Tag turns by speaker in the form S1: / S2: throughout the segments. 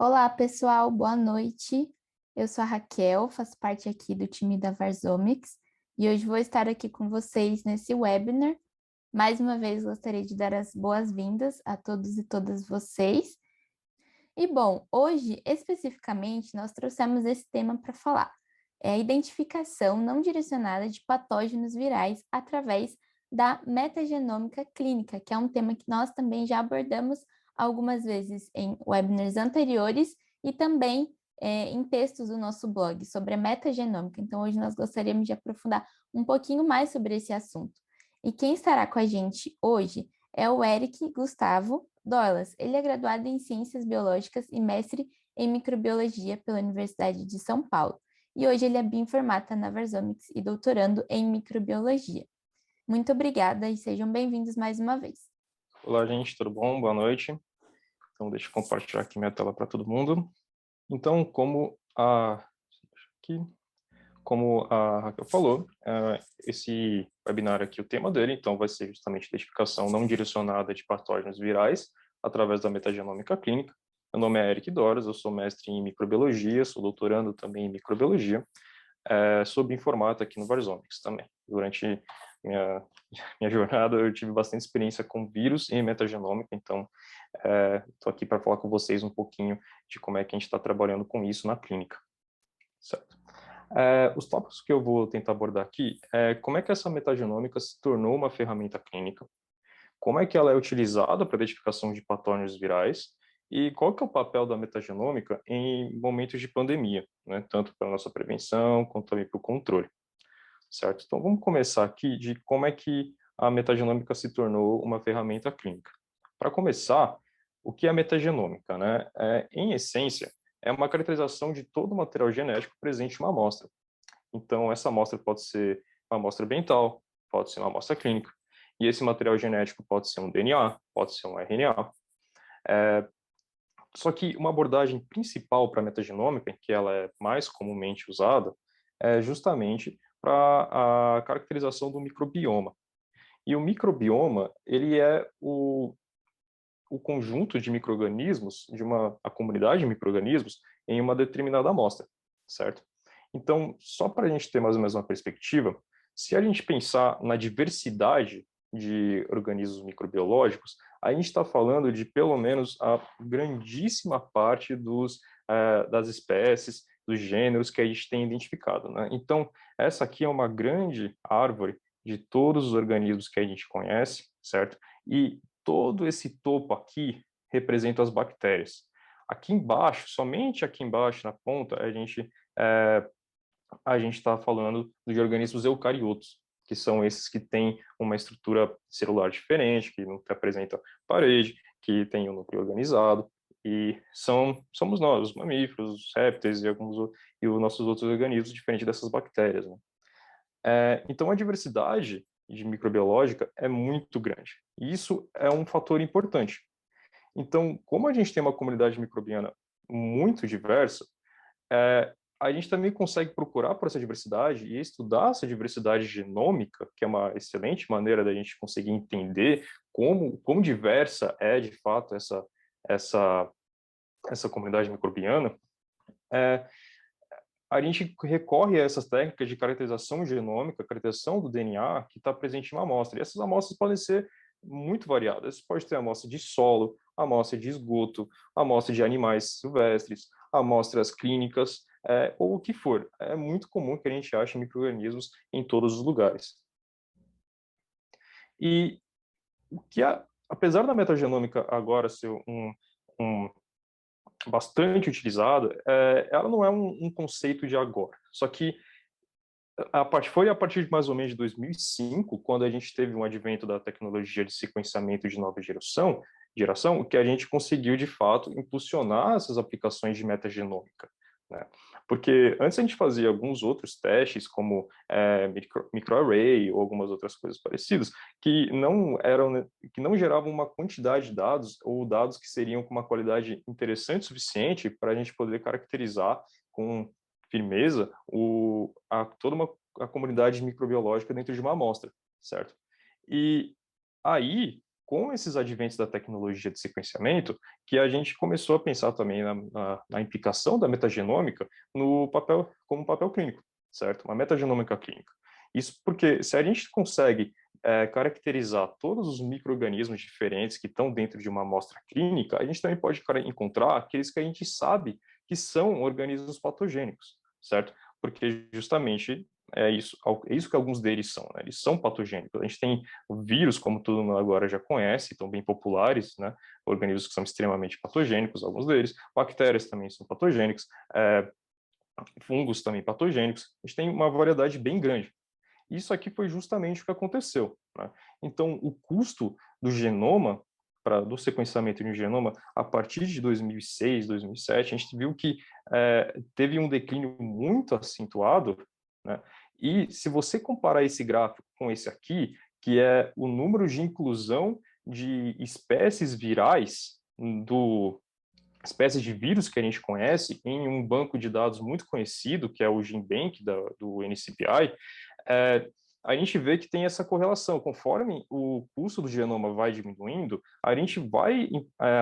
S1: Olá, pessoal, boa noite. Eu sou a Raquel, faço parte aqui do time da Varzomics e hoje vou estar aqui com vocês nesse webinar. Mais uma vez, gostaria de dar as boas-vindas a todos e todas vocês. E, bom, hoje, especificamente, nós trouxemos esse tema para falar. É a identificação não direcionada de patógenos virais através da metagenômica clínica, que é um tema que nós também já abordamos algumas vezes em webinars anteriores e também em textos do nosso blog sobre a metagenômica. Então, hoje nós gostaríamos de aprofundar um pouquinho mais sobre esse assunto. E quem estará com a gente hoje é o Eric Gustavo Doilas. Ele é graduado em Ciências Biológicas e mestre em Microbiologia pela Universidade de São Paulo. E hoje ele é bioinformata na Varzomics e doutorando em Microbiologia. Muito obrigada e sejam bem-vindos mais uma vez.
S2: Olá, gente, tudo bom? Boa noite. Então, deixa eu compartilhar aqui minha tela para todo mundo. Então, como a Raquel falou, esse webinar aqui, o tema dele, então, vai ser justamente identificação não direcionada de patógenos virais através da metagenômica clínica. Meu nome é Eric Doras, eu sou mestre em microbiologia, sou doutorando também em microbiologia, sou bioinformata aqui no Varzomics também. Durante minha jornada, eu tive bastante experiência com vírus e metagenômica, então estou aqui para falar com vocês um pouquinho de como é que a gente está trabalhando com isso na clínica. Certo. Os tópicos que eu vou tentar abordar aqui é como é que essa metagenômica se tornou uma ferramenta clínica, como é que ela é utilizada para a identificação de patógenos virais e qual que é o papel da metagenômica em momentos de pandemia, né, tanto para a nossa prevenção quanto também para o controle. Certo? Então, vamos começar aqui de como é que a metagenômica se tornou uma ferramenta clínica. Para começar, o que é a metagenômica? Né? Em essência, é uma caracterização de todo o material genético presente em uma amostra. Então, essa amostra pode ser uma amostra ambiental, pode ser uma amostra clínica, e esse material genético pode ser um DNA, pode ser um RNA. Só que uma abordagem principal para a metagenômica, que ela é mais comumente usada, é justamente para a caracterização do microbioma. E o microbioma, ele é o conjunto de micro-organismos, a comunidade de micro-organismos, em uma determinada amostra, certo? Então, só para a gente ter mais ou menos uma perspectiva, se a gente pensar na diversidade de organismos microbiológicos, a gente está falando de pelo menos a grandíssima parte das espécies, dos gêneros que a gente tem identificado, né? Então, essa aqui é uma grande árvore de todos os organismos que a gente conhece, certo? E todo esse topo aqui representa as bactérias. Aqui embaixo, somente aqui embaixo, na ponta, a gente está falando de organismos eucariotos, que são esses que têm uma estrutura celular diferente, que não apresentam parede, que tem um núcleo organizado, e somos nós, os mamíferos, os répteis e os nossos outros organismos, diferente dessas bactérias. Né? Então, a diversidade de microbiológica é muito grande. E isso é um fator importante. Então, como a gente tem uma comunidade microbiana muito diversa, a gente também consegue procurar por essa diversidade e estudar essa diversidade genômica, que é uma excelente maneira da gente conseguir entender como diversa é, de fato, essa comunidade microbiana. A gente recorre a essas técnicas de caracterização genômica, caracterização do DNA que está presente em uma amostra. E essas amostras podem ser muito variadas. Pode ter amostra de solo, amostra de esgoto, amostra de animais silvestres, amostras clínicas, ou o que for. É muito comum que a gente ache micro-organismos em todos os lugares. E apesar da metagenômica agora ser um bastante utilizada, ela não é um conceito de agora. Só que foi a partir de mais ou menos de 2005, quando a gente teve um advento da tecnologia de sequenciamento de nova geração, que a gente conseguiu, de fato, impulsionar essas aplicações de metagenômica. Né? Porque antes a gente fazia alguns outros testes, como microarray ou algumas outras coisas parecidas, que não geravam uma quantidade de dados ou dados que seriam com uma qualidade interessante o suficiente para a gente poder caracterizar com firmeza toda a comunidade microbiológica dentro de uma amostra, certo? E aí, com esses adventos da tecnologia de sequenciamento que a gente começou a pensar também na implicação da metagenômica no papel, como papel clínico, certo? Uma metagenômica clínica. Isso porque se a gente consegue caracterizar todos os micro-organismos diferentes que estão dentro de uma amostra clínica, a gente também pode encontrar aqueles que a gente sabe que são organismos patogênicos, certo? Porque justamente é isso que alguns deles são, né? Eles são patogênicos. A gente tem o vírus, como todo mundo agora já conhece, estão bem populares, né? Organismos que são extremamente patogênicos, alguns deles. Bactérias também são patogênicos, fungos também patogênicos. A gente tem uma variedade bem grande. Isso aqui foi justamente o que aconteceu, né? Então, o custo do genoma, do sequenciamento de um genoma, a partir de 2006, 2007, a gente viu que teve um declínio muito acentuado, né? E se você comparar esse gráfico com esse aqui, que é o número de inclusão de espécies virais espécies de vírus que a gente conhece em um banco de dados muito conhecido, que é o GenBank do NCBI, a gente vê que tem essa correlação. Conforme o custo do genoma vai diminuindo, a gente vai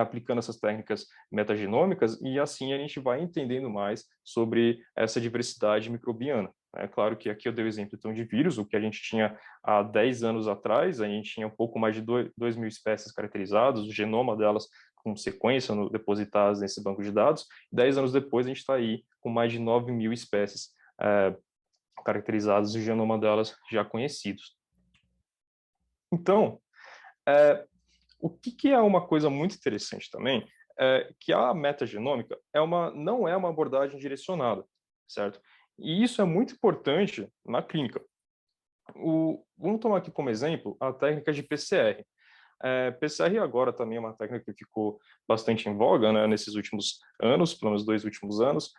S2: aplicando essas técnicas metagenômicas e assim a gente vai entendendo mais sobre essa diversidade microbiana. É claro que aqui eu dei o exemplo então, de vírus, o que a gente tinha há 10 anos atrás, a gente tinha um pouco mais de 2.000 espécies caracterizadas, o genoma delas com sequência depositadas nesse banco de dados. 10 anos depois, a gente está aí com mais de 9.000 espécies caracterizadas e o genoma delas já conhecidos. Então, o que é uma coisa muito interessante também é que a metagenômica não é uma abordagem direcionada, certo? E isso é muito importante na clínica. Vamos tomar aqui como exemplo a técnica de PCR. PCR agora também é uma técnica que ficou bastante em voga, né, nesses últimos anos, pelo menos 2 últimos anos.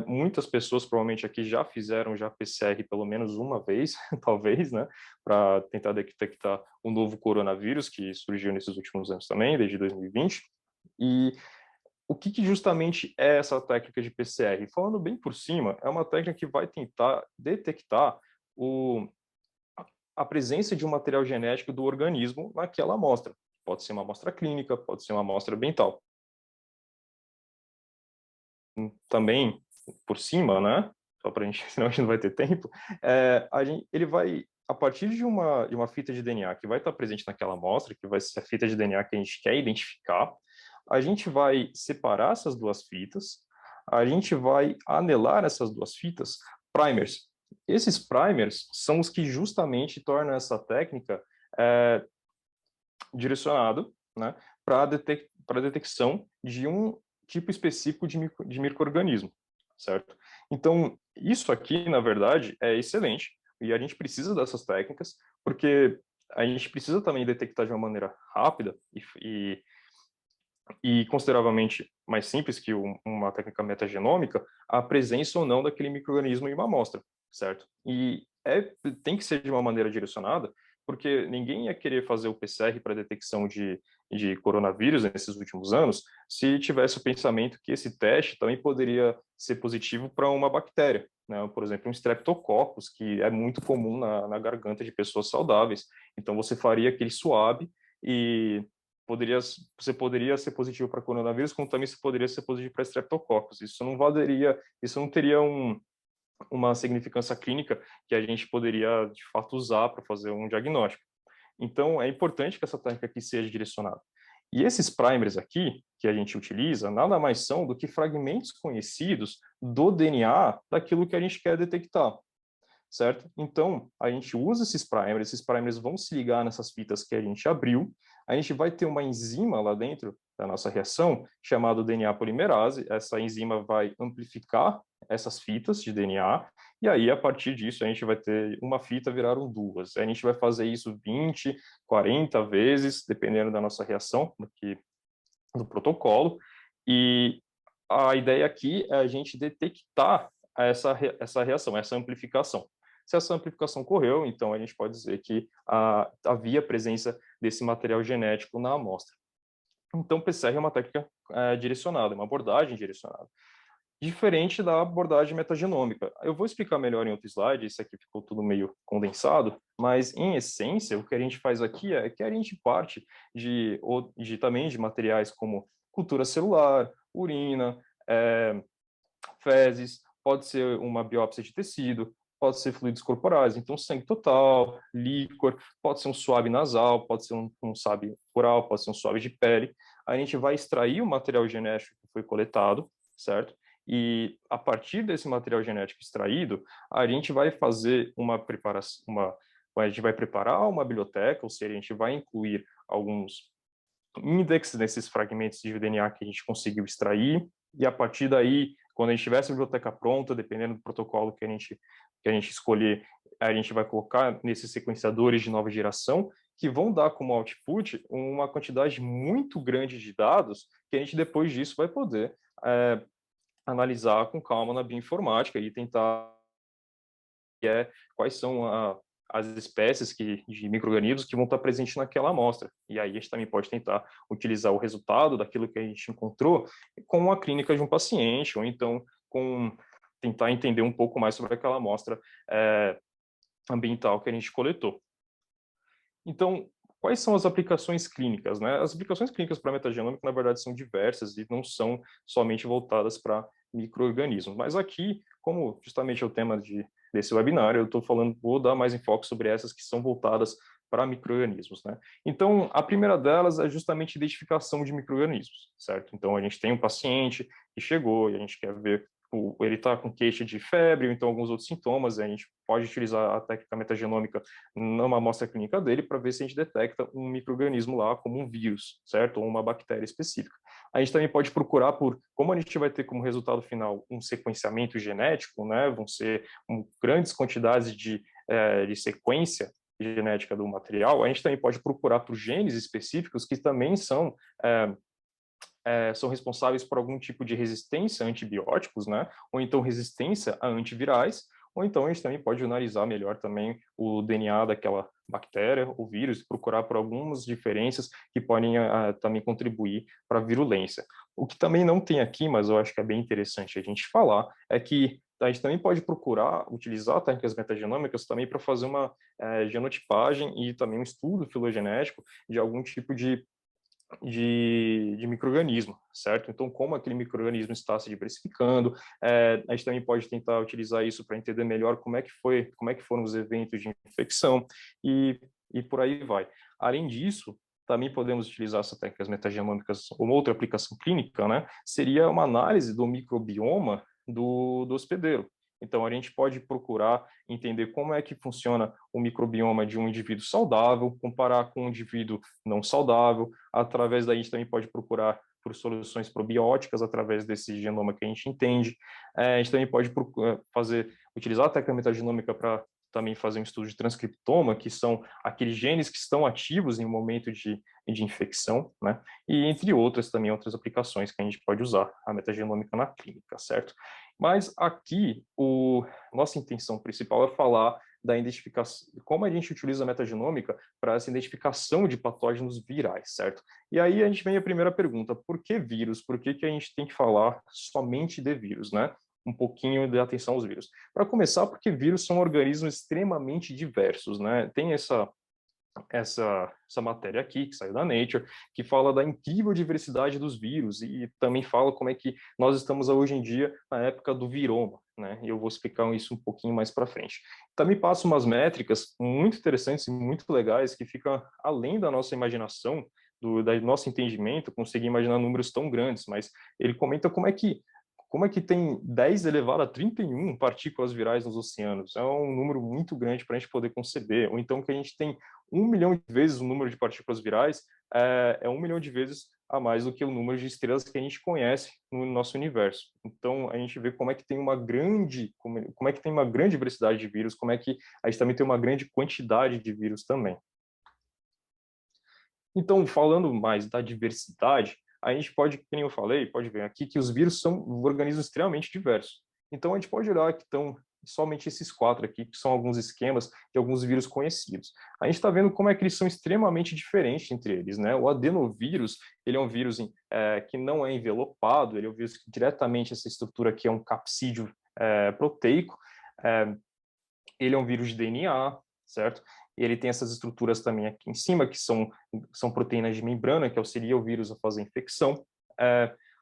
S2: Muitas pessoas provavelmente aqui já fizeram PCR pelo menos uma vez, talvez, né, para tentar detectar o novo coronavírus que surgiu nesses últimos anos também, desde 2020. E o que justamente é essa técnica de PCR? Falando bem por cima, é uma técnica que vai tentar detectar a presença de um material genético do organismo naquela amostra. Pode ser uma amostra clínica, pode ser uma amostra ambiental. Também, por cima, né? Só para a gente, senão a gente não vai ter tempo. Ele vai, a partir de uma fita de DNA que vai estar presente naquela amostra, que vai ser a fita de DNA que a gente quer identificar, a gente vai separar essas duas fitas, a gente vai anelar essas duas fitas primers. Esses primers são os que justamente tornam essa técnica direcionado, né, para a detecção de um tipo específico de micro-organismo, certo? Então, isso aqui, na verdade, é excelente, e a gente precisa dessas técnicas, porque a gente precisa também detectar de uma maneira rápida e consideravelmente mais simples que uma técnica metagenômica, a presença ou não daquele micro-organismo em uma amostra, certo? E tem que ser de uma maneira direcionada, porque ninguém ia querer fazer o PCR para detecção de coronavírus nesses últimos anos se tivesse o pensamento que esse teste também poderia ser positivo para uma bactéria, né? Por exemplo, um Streptococcus, que é muito comum na garganta de pessoas saudáveis. Então, você faria aquele swab e você poderia ser positivo para coronavírus, como também você poderia ser positivo para Streptococcus. Isso não teria uma significância clínica que a gente poderia, de fato, usar para fazer um diagnóstico. Então, é importante que essa técnica aqui seja direcionada. E esses primers aqui, que a gente utiliza, nada mais são do que fragmentos conhecidos do DNA daquilo que a gente quer detectar, certo? Então, a gente usa esses primers vão se ligar nessas fitas que a gente abriu, a gente vai ter uma enzima lá dentro da nossa reação, chamada DNA polimerase, essa enzima vai amplificar essas fitas de DNA, e aí, a partir disso, a gente vai ter uma fita viraram duas. A gente vai fazer isso 20, 40 vezes, dependendo da nossa reação, do protocolo, e a ideia aqui é a gente detectar essa reação, essa amplificação. Se essa amplificação ocorreu, então a gente pode dizer que havia presença desse material genético na amostra. Então, PCR é uma técnica direcionada, uma abordagem direcionada. diferente da abordagem metagenômica. Eu vou explicar melhor em outro slide, isso aqui ficou tudo meio condensado, mas, em essência, o que a gente faz aqui é que a gente parte também de materiais como cultura celular, urina, fezes, pode ser uma biópsia de tecido, pode ser fluidos corporais, então sangue total, líquor, pode ser um suave nasal, pode ser um suave oral, pode ser um suave de pele. A gente vai extrair o material genético que foi coletado, certo? E a partir desse material genético extraído, a gente vai fazer uma preparação, a gente vai preparar uma biblioteca, ou seja, a gente vai incluir alguns índices nesses fragmentos de DNA que a gente conseguiu extrair, e a partir daí, quando a gente tiver essa biblioteca pronta, dependendo do protocolo que a gente escolher, a gente vai colocar nesses sequenciadores de nova geração, que vão dar como output uma quantidade muito grande de dados, que a gente depois disso vai poder analisar com calma na bioinformática e tentar quais são as espécies de micro-organismos que vão estar presentes naquela amostra. E aí a gente também pode tentar utilizar o resultado daquilo que a gente encontrou com a clínica de um paciente, ou então tentar entender um pouco mais sobre aquela amostra ambiental que a gente coletou. Então, quais são as aplicações clínicas, né? As aplicações clínicas para metagenômica, na verdade, são diversas e não são somente voltadas para micro-organismos. Mas aqui, como justamente é o tema desse webinar, vou dar mais enfoque sobre essas que são voltadas para micro-organismos, né? Então, a primeira delas é justamente a identificação de micro-organismos, certo? Então, a gente tem um paciente que chegou e a gente quer ver ele está com queixa de febre, ou então alguns outros sintomas, a gente pode utilizar a técnica metagenômica numa amostra clínica dele para ver se a gente detecta um micro-organismo lá, como um vírus, certo? Ou uma bactéria específica. A gente também pode procurar como a gente vai ter como resultado final um sequenciamento genético, né? Vão ser grandes quantidades de sequência genética do material, a gente também pode procurar por genes específicos que também são responsáveis por algum tipo de resistência a antibióticos, né? Ou então resistência a antivirais, ou então a gente também pode analisar melhor também o DNA daquela bactéria, o vírus, procurar por algumas diferenças que podem também contribuir para a virulência. O que também não tem aqui, mas eu acho que é bem interessante a gente falar, é que a gente também pode procurar utilizar técnicas metagenômicas também para fazer uma genotipagem e também um estudo filogenético de algum tipo de micro-organismo, certo? Então, como aquele micro-organismo está se diversificando, a gente também pode tentar utilizar isso para entender melhor como é que foram os eventos de infecção e por aí vai. Além disso, também podemos utilizar essas técnicas metagenômicas. Uma outra aplicação clínica, né, seria uma análise do microbioma do hospedeiro. Então, a gente pode procurar entender como é que funciona o microbioma de um indivíduo saudável, comparar com um indivíduo não saudável. Através daí, a gente também pode procurar por soluções probióticas através desse genoma que a gente entende. A gente também pode utilizar a técnica metagenômica para também fazer um estudo de transcriptoma, que são aqueles genes que estão ativos em um momento de infecção, né? E entre outras também outras aplicações que a gente pode usar a metagenômica na clínica, certo? Mas aqui, nossa intenção principal é falar da identificação, como a gente utiliza a metagenômica para essa identificação de patógenos virais, certo? E aí a gente vem a primeira pergunta, por que vírus? Por que a gente tem que falar somente de vírus, né? Um pouquinho de atenção aos vírus. Para começar, porque vírus são organismos extremamente diversos, né? Tem essa matéria aqui, que saiu da Nature, que fala da incrível diversidade dos vírus e também fala como é que nós estamos hoje em dia na época do viroma, né? E eu vou explicar isso um pouquinho mais para frente. Também passa umas métricas muito interessantes e muito legais que ficam além da nossa imaginação, do nosso entendimento, conseguir imaginar números tão grandes, mas ele comenta como é que tem 10 elevado a 31 partículas virais nos oceanos? É um número muito grande para a gente poder conceber. Ou então que a gente tem 1 milhão de vezes o número de partículas virais, 1 milhão de vezes a mais do que o número de estrelas que a gente conhece no nosso universo. Então, a gente vê como é que tem uma grande diversidade de vírus, como é que a gente também tem uma grande quantidade de vírus também. Então, falando mais da diversidade, a gente pode, como eu falei, pode ver aqui que os vírus são organismos extremamente diversos. Então, a gente pode olhar que estão somente esses 4 aqui, que são alguns esquemas de alguns vírus conhecidos. A gente está vendo como é que eles são extremamente diferentes entre eles, né? O adenovírus, ele é um vírus que não é envelopado, ele é um vírus que diretamente, essa estrutura aqui é um capsídeo proteico, ele é um vírus de DNA, certo? E ele tem essas estruturas também aqui em cima, que são proteínas de membrana, que auxilia o vírus a fazer infecção.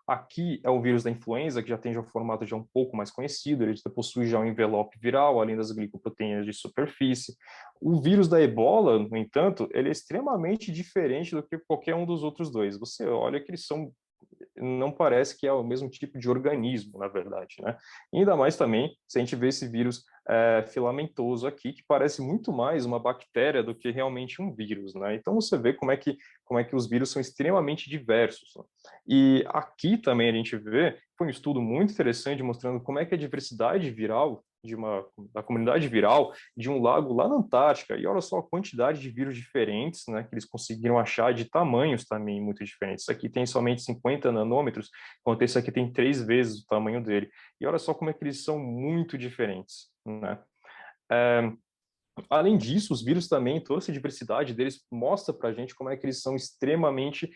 S2: Aqui é o vírus da influenza, que já tem um formato já um pouco mais conhecido, ele possui já um envelope viral, além das glicoproteínas de superfície. O vírus da ebola, no entanto, ele é extremamente diferente do que qualquer um dos outros dois. Você olha que eles são, não parece que é o mesmo tipo de organismo, na verdade, né? E ainda mais também, se a gente vê esse vírus filamentoso aqui, que parece muito mais uma bactéria do que realmente um vírus, né? Então você vê como é que os vírus são extremamente diversos, né? E aqui também a gente vê, foi um estudo muito interessante mostrando como é que a diversidade viral da comunidade viral de um lago lá na Antártica, e olha só a quantidade de vírus diferentes, né, que eles conseguiram achar de tamanhos também muito diferentes. Isso aqui tem somente 50 nanômetros, enquanto esse aqui tem 3 vezes o tamanho dele. E olha só como é que eles são muito diferentes, né? Além disso, os vírus também, toda essa diversidade deles mostra para a gente como é que eles são extremamente,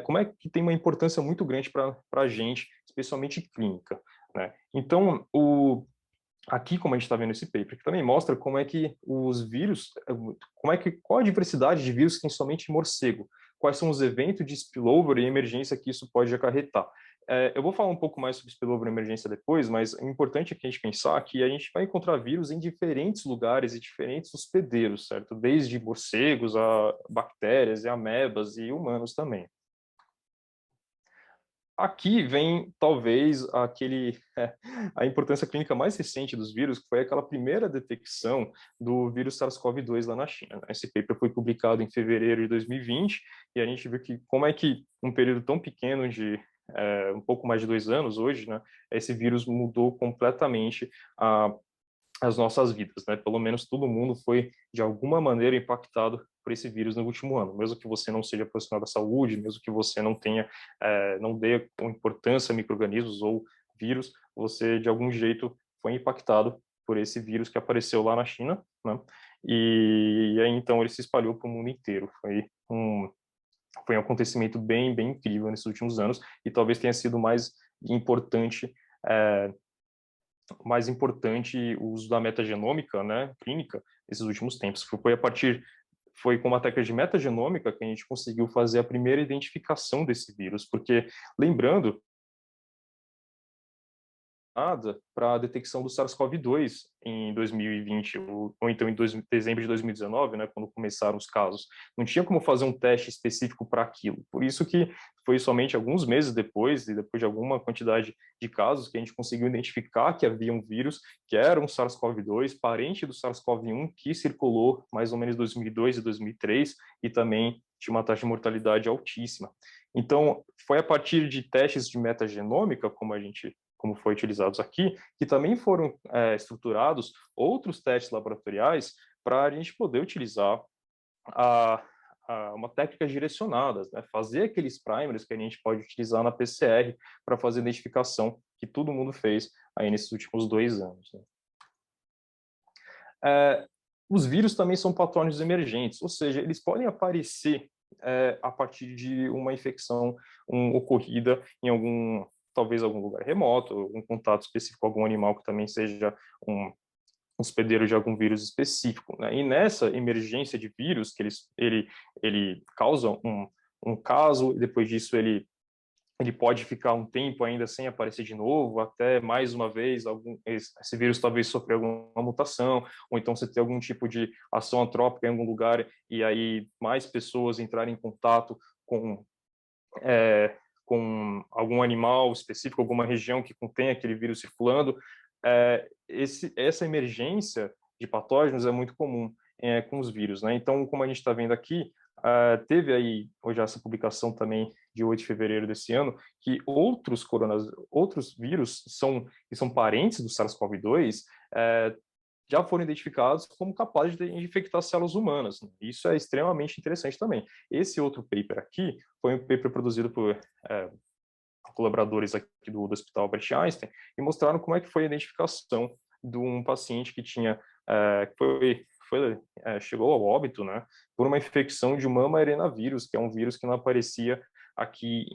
S2: como é que tem uma importância muito grande para a gente, especialmente clínica, né? Então, aqui, como a gente está vendo esse paper, que também mostra como é que os vírus, qual a diversidade de vírus que tem somente em morcego, quais são os eventos de spillover e emergência que isso pode acarretar. Eu vou falar um pouco mais sobre spillover e emergência depois, mas é importante aqui a gente pensar que a gente vai encontrar vírus em diferentes lugares e diferentes hospedeiros, certo? Desde morcegos a bactérias e amebas e humanos também. Aqui vem, talvez, a importância clínica mais recente dos vírus, que foi aquela primeira detecção do vírus SARS-CoV-2 lá na China, né? Esse paper foi publicado em fevereiro de 2020, e a gente viu que como é que um período tão pequeno de um pouco mais de 2 anos hoje, né, esse vírus mudou completamente as nossas vidas, né? Pelo menos todo mundo foi, de alguma maneira, impactado por esse vírus no último ano. Mesmo que você não seja profissional da saúde, mesmo que você não tenha, não dê importância a micro-organismos ou vírus, você, de algum jeito, foi impactado por esse vírus que apareceu lá na China, né? E aí, então, ele se espalhou para o mundo inteiro. Foi um acontecimento bem, bem incrível nesses últimos anos e talvez tenha sido importante é, mais importante o uso da metagenômica, né, clínica, nesses últimos tempos. Foi com uma técnica de metagenômica que a gente conseguiu fazer a primeira identificação desse vírus, porque, lembrando, para a detecção do SARS-CoV-2 em 2020, ou então em dezembro de 2019, né, quando começaram os casos. Não tinha como fazer um teste específico para aquilo. Por isso que foi somente alguns meses depois, e depois de alguma quantidade de casos, que a gente conseguiu identificar que havia um vírus, que era um SARS-CoV-2, parente do SARS-CoV-1, que circulou mais ou menos em 2002 e 2003, e também tinha uma taxa de mortalidade altíssima. Então, foi a partir de testes de metagenômica, como foi utilizados aqui, que também foram estruturados outros testes laboratoriais para a gente poder utilizar uma técnica direcionadas, né? Fazer aqueles primers que a gente pode utilizar na PCR para fazer a identificação que todo mundo fez aí nesses últimos 2 anos, né? Os vírus também são patógenos emergentes, ou seja, eles podem aparecer a partir de uma infecção ocorrida em talvez algum lugar remoto, um contato específico com algum animal que também seja um hospedeiro de algum vírus específico, né? E nessa emergência de vírus, que ele causa um caso, e depois disso ele pode ficar um tempo ainda sem aparecer de novo, até mais uma vez esse vírus talvez sofrer alguma mutação, ou então você ter algum tipo de ação antrópica em algum lugar, e aí mais pessoas entrarem em contato com algum animal específico, alguma região que contém aquele vírus circulando. Essa emergência de patógenos é muito comum com os vírus, né? Então, como a gente está vendo aqui, teve aí hoje essa publicação também de 8 de fevereiro desse ano, que outros vírus que são parentes do SARS-CoV-2 já foram identificados como capazes de infectar células humanas, né? Isso é extremamente interessante também. Esse outro paper aqui foi um paper produzido por colaboradores aqui do Hospital Albert Einstein e mostraram como é que foi a identificação de um paciente que tinha, chegou ao óbito, né, por uma infecção de mama arenavírus, que é um vírus que não aparecia aqui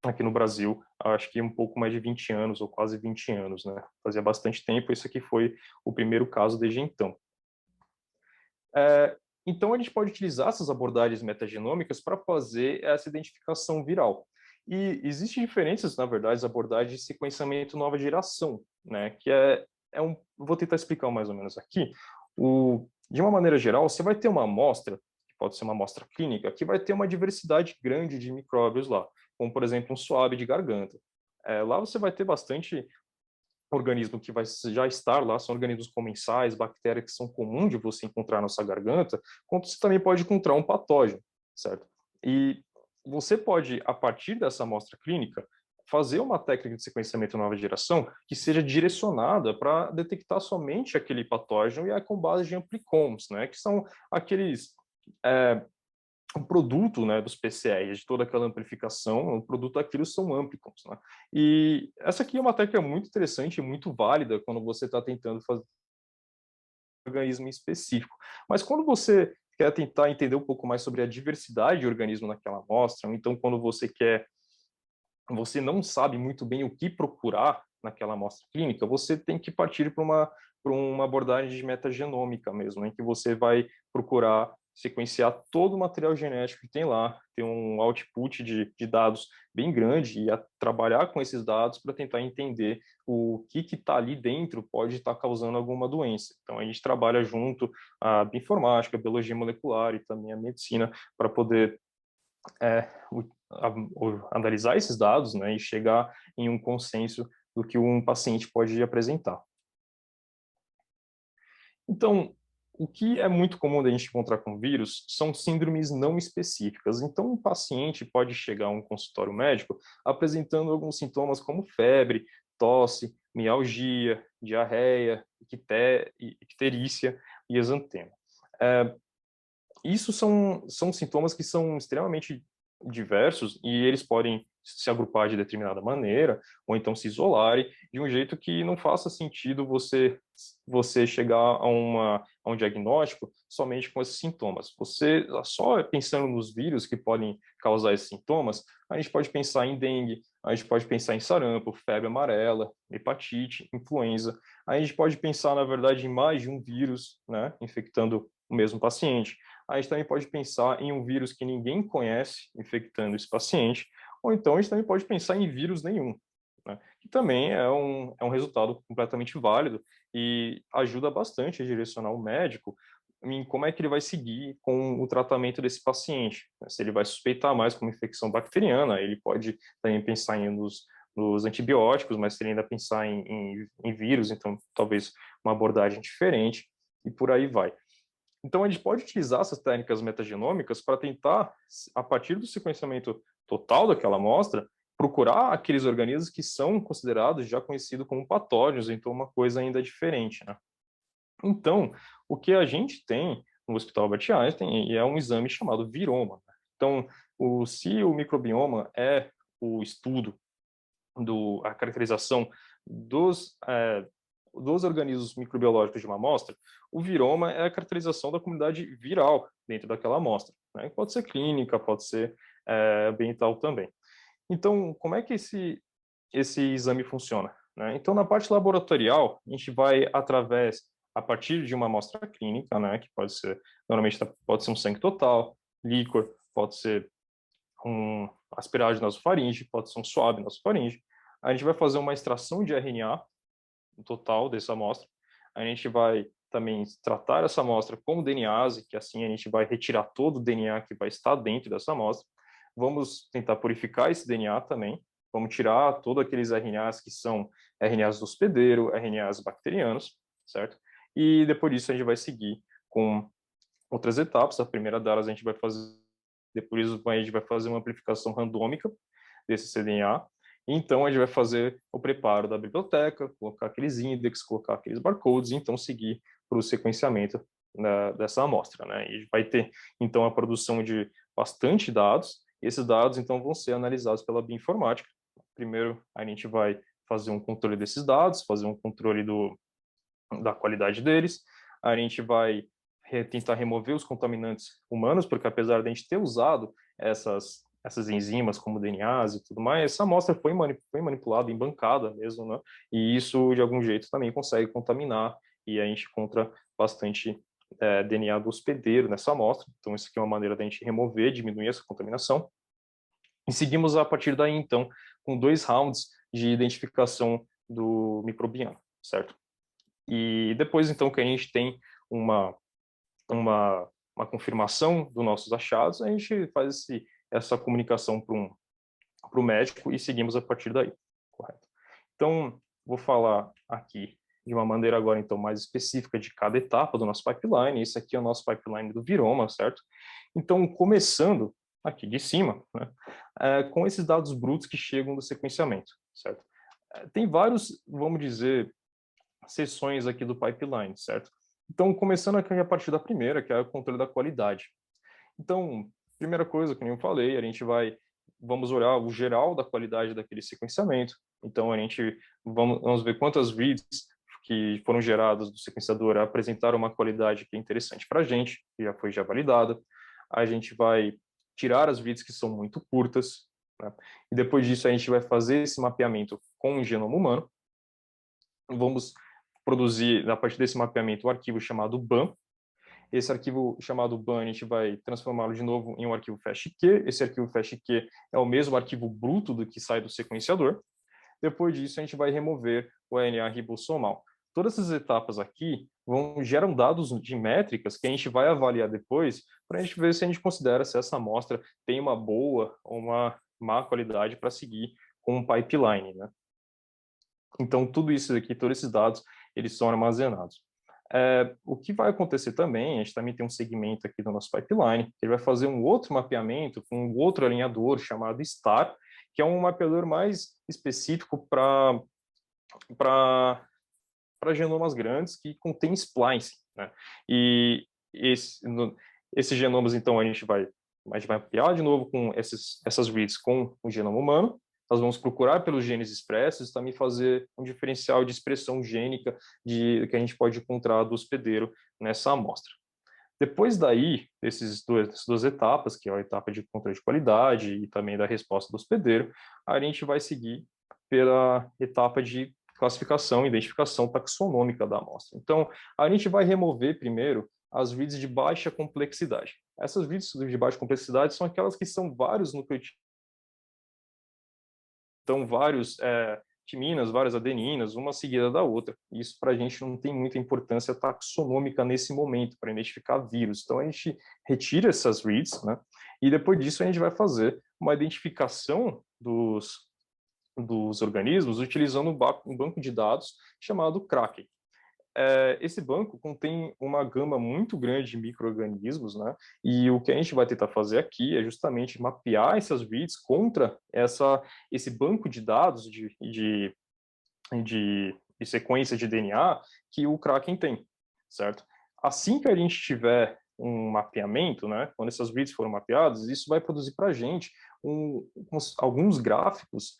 S2: aqui no Brasil, acho que um pouco mais de 20 anos, ou quase 20 anos, né? Fazia bastante tempo, esse aqui foi o primeiro caso desde então. Então, a gente pode utilizar essas abordagens metagenômicas para fazer essa identificação viral. E existem diferenças, na verdade, abordagens de sequenciamento nova geração, né? Que vou tentar explicar mais ou menos aqui. De uma maneira geral, você vai ter uma amostra, que pode ser uma amostra clínica, que vai ter uma diversidade grande de micróbios lá, como, por exemplo, um suave de garganta. Lá você vai ter bastante organismo que vai já estar lá, são organismos comensais, bactérias que são comuns de você encontrar na sua garganta, quanto você também pode encontrar um patógeno, certo? E você pode, a partir dessa amostra clínica, fazer uma técnica de sequenciamento nova geração que seja direcionada para detectar somente aquele patógeno e é com base de amplicons, né, que são aqueles o produto, né, dos PCRs, de toda aquela amplificação, o produto daquilo são amplicons, né? E essa aqui é uma técnica muito interessante e muito válida quando você está tentando fazer um organismo específico. Mas quando você quer tentar entender um pouco mais sobre a diversidade de organismo naquela amostra, ou então quando você não sabe muito bem o que procurar naquela amostra clínica, você tem que partir para uma abordagem de metagenômica mesmo, em que você vai procurar sequenciar todo o material genético que tem lá, ter um output de dados bem grande e trabalhar com esses dados para tentar entender o que está ali dentro pode estar causando alguma doença. Então, a gente trabalha junto a bioinformática, a biologia molecular e também a medicina para poder analisar esses dados, né, e chegar em um consenso do que um paciente pode apresentar. Então, o que é muito comum da gente encontrar com vírus são síndromes não específicas. Então, um paciente pode chegar a um consultório médico apresentando alguns sintomas como febre, tosse, mialgia, diarreia, icterícia e exantema. Isso são sintomas que são extremamente diversos e eles podem se agrupar de determinada maneira ou então se isolarem de um jeito que não faça sentido você chegar a um diagnóstico somente com esses sintomas. Você só pensando nos vírus que podem causar esses sintomas, a gente pode pensar em dengue, a gente pode pensar em sarampo, febre amarela, hepatite, influenza. A gente pode pensar, na verdade, em mais de um vírus, né, infectando o mesmo paciente. A gente também pode pensar em um vírus que ninguém conhece infectando esse paciente, ou então a gente também pode pensar em vírus nenhum, né? Que também é um resultado completamente válido e ajuda bastante a direcionar o médico em como é que ele vai seguir com o tratamento desse paciente, né? Se ele vai suspeitar mais como infecção bacteriana, ele pode também pensar nos antibióticos, mas se ele ainda pensar em vírus, então talvez uma abordagem diferente, e por aí vai. Então, a gente pode utilizar essas técnicas metagenômicas para tentar, a partir do sequenciamento total daquela amostra, procurar aqueles organismos que são considerados já conhecidos como patógenos, então uma coisa ainda diferente, né? Então, o que a gente tem no Hospital Albert Einstein é um exame chamado viroma. Então, se o microbioma é o estudo, a caracterização dos organismos microbiológicos de uma amostra, o viroma é a caracterização da comunidade viral dentro daquela amostra, né? Pode ser clínica, pode ser ambiental também. Então, como é que esse exame funciona, né? Então, na parte laboratorial, a gente vai a partir de uma amostra clínica, né, que normalmente pode ser um sangue total, líquor, pode ser um aspiragem nasofaringe, pode ser um suave nasofaringe. A gente vai fazer uma extração de RNA total dessa amostra. A gente vai também tratar essa amostra com DNase, que assim a gente vai retirar todo o DNA que vai estar dentro dessa amostra. Vamos tentar purificar esse DNA também. Vamos tirar todos aqueles RNAs que são RNAs do hospedeiro, RNAs bacterianos, certo? E depois disso a gente vai seguir com outras etapas. A primeira delas a gente vai fazer, depois a gente vai fazer uma amplificação randômica desse cDNA. Então, a gente vai fazer o preparo da biblioteca, colocar aqueles índices, colocar aqueles barcodes, e então seguir para o sequenciamento dessa amostra, né? E vai ter, então, a produção de bastante dados, e esses dados, então, vão ser analisados pela bioinformática. Primeiro, a gente vai fazer um controle desses dados, fazer um controle da qualidade deles. A gente vai tentar remover os contaminantes humanos, porque apesar de a gente ter usado essas enzimas como DNAs e tudo mais, essa amostra foi manipulada, embancada mesmo, né? E isso, de algum jeito, também consegue contaminar, e a gente encontra bastante DNA do hospedeiro nessa amostra. Então, isso aqui é uma maneira da gente remover, diminuir essa contaminação. E seguimos a partir daí, então, com 2 rounds de identificação do microbiano, certo? E depois, então, que a gente tem uma, uma confirmação dos nossos achados, a gente faz essa comunicação para o médico e seguimos a partir daí, correto? Então, vou falar aqui de uma maneira agora, então, mais específica de cada etapa do nosso pipeline. Esse aqui é o nosso pipeline do Viroma, certo? Então, começando aqui de cima, né, com esses dados brutos que chegam do sequenciamento, certo? Tem vários, vamos dizer, seções aqui do pipeline, certo? Então, começando aqui a partir da primeira, que é o controle da qualidade. Então, primeira coisa, como eu falei, vamos olhar o geral da qualidade daquele sequenciamento. Então, vamos ver quantas reads que foram geradas do sequenciador apresentaram uma qualidade que é interessante para a gente, que já validada. A gente vai tirar as reads que são muito curtas, né? E depois disso a gente vai fazer esse mapeamento com o genoma humano. Vamos produzir, a partir desse mapeamento, um arquivo chamado BAM. Esse arquivo chamado BAM, a gente vai transformá-lo de novo em um arquivo FASTQ. Esse arquivo FASTQ é o mesmo arquivo bruto do que sai do sequenciador. Depois disso, a gente vai remover o RNA ribossomal. Todas essas etapas aqui geram dados de métricas que a gente vai avaliar depois para a gente ver se a gente considera se essa amostra tem uma boa ou uma má qualidade para seguir com um pipeline, né? Então, tudo isso aqui, todos esses dados, eles são armazenados. O que vai acontecer também, a gente também tem um segmento aqui do nosso pipeline, ele vai fazer um outro mapeamento com um outro alinhador chamado STAR, que é um mapeador mais específico para genomas grandes que contém splicing, né? E esses genomas, então, a gente vai mapear de novo com essas reads com o genoma humano. Nós vamos procurar pelos genes expressos e também fazer um diferencial de expressão gênica que a gente pode encontrar do hospedeiro nessa amostra. Depois daí, dessas duas etapas, que é a etapa de controle de qualidade e também da resposta do hospedeiro, a gente vai seguir pela etapa de classificação e identificação taxonômica da amostra. Então, a gente vai remover primeiro as reads de baixa complexidade. Essas reads de baixa complexidade são aquelas que são vários nucleotídeos, então vários timinas, várias adeninas, uma seguida da outra. Isso para a gente não tem muita importância taxonômica nesse momento, para identificar vírus. Então a gente retira essas reads, né? E depois disso a gente vai fazer uma identificação dos organismos utilizando um banco de dados chamado Kraken. Esse banco contém uma gama muito grande de micro-organismos, né? E o que a gente vai tentar fazer aqui é justamente mapear essas reads contra esse banco de dados de sequência de DNA que o Kraken tem, certo? Assim que a gente tiver um mapeamento, né? Quando essas reads foram mapeadas, isso vai produzir para a gente alguns gráficos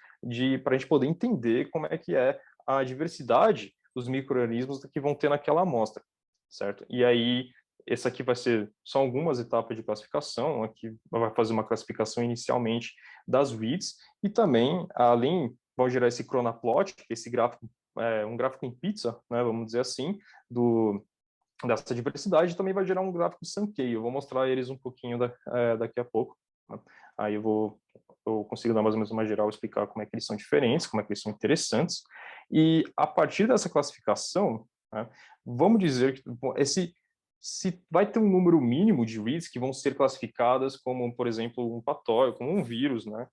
S2: para a gente poder entender como é que é a diversidade dos micro-organismos que vão ter naquela amostra, certo? E aí, essa aqui vai ser só algumas etapas de classificação, aqui vai fazer uma classificação inicialmente das reads, e também, além, vão gerar esse chronoplot, esse gráfico, um gráfico em pizza, né, vamos dizer assim, dessa diversidade, também vai gerar um gráfico Sankey. Eu vou mostrar eles um pouquinho daqui a pouco, né? Aí eu consigo dar mais ou menos uma geral, explicar como é que eles são diferentes, como é que eles são interessantes. E a partir dessa classificação, né, vamos dizer que se vai ter um número mínimo de reads que vão ser classificadas como, por exemplo, um patógeno, como um vírus, né,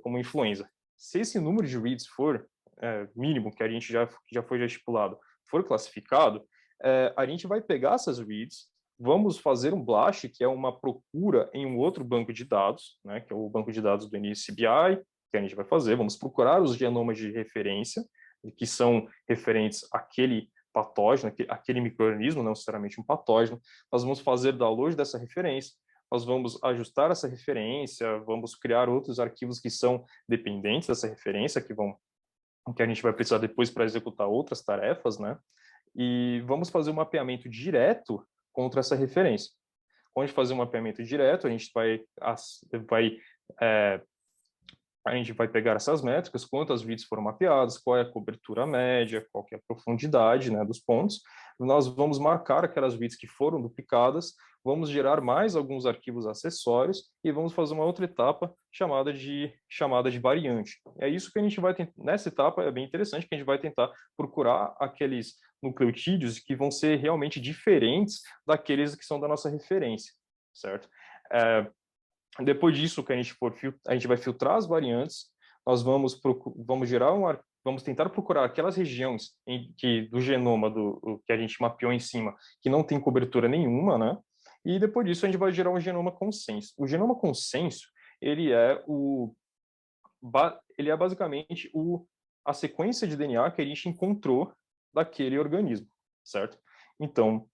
S2: como influenza. Se esse número de reads for mínimo, que a gente já foi estipulado, for classificado, a gente vai pegar essas reads, vamos fazer um BLAST, que é uma procura em um outro banco de dados, né, que é o banco de dados do NCBI, que a gente vai fazer, vamos procurar os genomas de referência, que são referentes àquele patógeno, aquele micro-organismo, não necessariamente um patógeno. Nós vamos fazer download dessa referência, nós vamos ajustar essa referência, vamos criar outros arquivos que são dependentes dessa referência, que a gente vai precisar depois para executar outras tarefas, né? e vamos fazer um mapeamento direto contra essa referência. Quando a gente fazer um mapeamento direto, é, a gente vai pegar essas métricas, quantas reads foram mapeadas, qual é a cobertura média, qual que é a profundidade, né, dos pontos. Nós vamos marcar aquelas reads que foram duplicadas, vamos gerar mais alguns arquivos acessórios e vamos fazer uma outra etapa chamada de variante. É isso que a gente vai tentar. Nessa etapa é bem interessante que a gente vai tentar procurar aqueles nucleotídeos que vão ser realmente diferentes daqueles que são da nossa referência, certo? Depois disso, a gente vai filtrar as variantes, nós vamos tentar procurar aquelas regiões do genoma que a gente mapeou em cima, que não tem cobertura nenhuma, né? E depois disso a gente vai gerar um genoma consenso. O genoma consenso, ele é basicamente a sequência de DNA que a gente encontrou daquele organismo, certo? Então,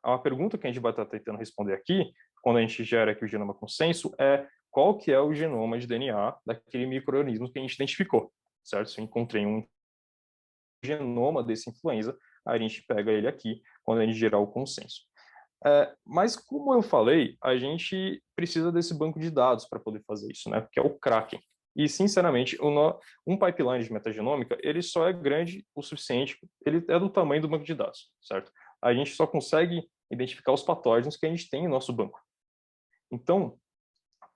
S2: a pergunta que a gente vai estar tentando responder aqui, quando a gente gera aqui o genoma consenso, é qual que é o genoma de DNA daquele micro-organismo que a gente identificou, certo? Se eu encontrei um genoma desse influenza, a gente pega ele aqui quando a gente gerar o consenso. Mas, como eu falei, a gente precisa desse banco de dados para poder fazer isso, né? Que é o Kraken. E, sinceramente, um pipeline de metagenômica, ele só é grande o suficiente, ele é do tamanho do banco de dados, certo? A gente só consegue identificar os patógenos que a gente tem em nosso banco. Então,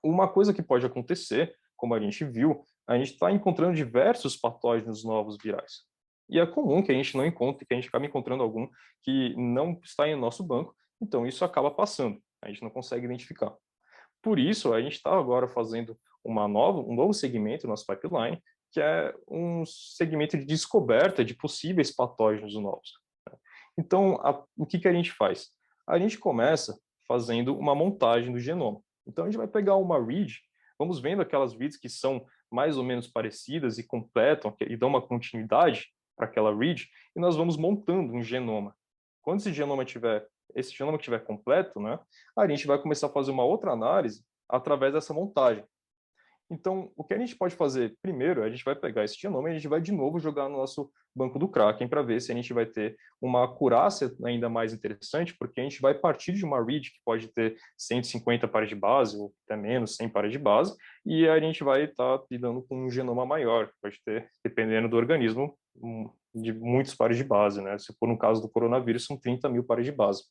S2: uma coisa que pode acontecer, como a gente viu, a gente está encontrando diversos patógenos novos virais. E é comum que a gente não encontre, que a gente acabe encontrando algum que não está em nosso banco, então isso acaba passando, a gente não consegue identificar. Por isso, a gente está agora fazendo um novo segmento no nosso pipeline, que é um segmento de descoberta de possíveis patógenos novos. Então, o que a gente faz? A gente começa fazendo uma montagem do genoma. Então, a gente vai pegar uma read, vamos vendo aquelas reads que são mais ou menos parecidas e completam e dão uma continuidade para aquela read, e nós vamos montando um genoma. Quando esse genoma estiver completo, né, a gente vai começar a fazer uma outra análise através dessa montagem. Então, o que a gente pode fazer primeiro, a gente vai pegar esse genoma e a gente vai de novo jogar no nosso banco do Kraken para ver se a gente vai ter uma acurácia ainda mais interessante, porque a gente vai partir de uma read que pode ter 150 pares de base, ou até menos, 100 pares de base, e a gente vai estar lidando com um genoma maior, que pode ter, dependendo do organismo, de muitos pares de base, né? Se for no caso do coronavírus, são 30 mil pares de base.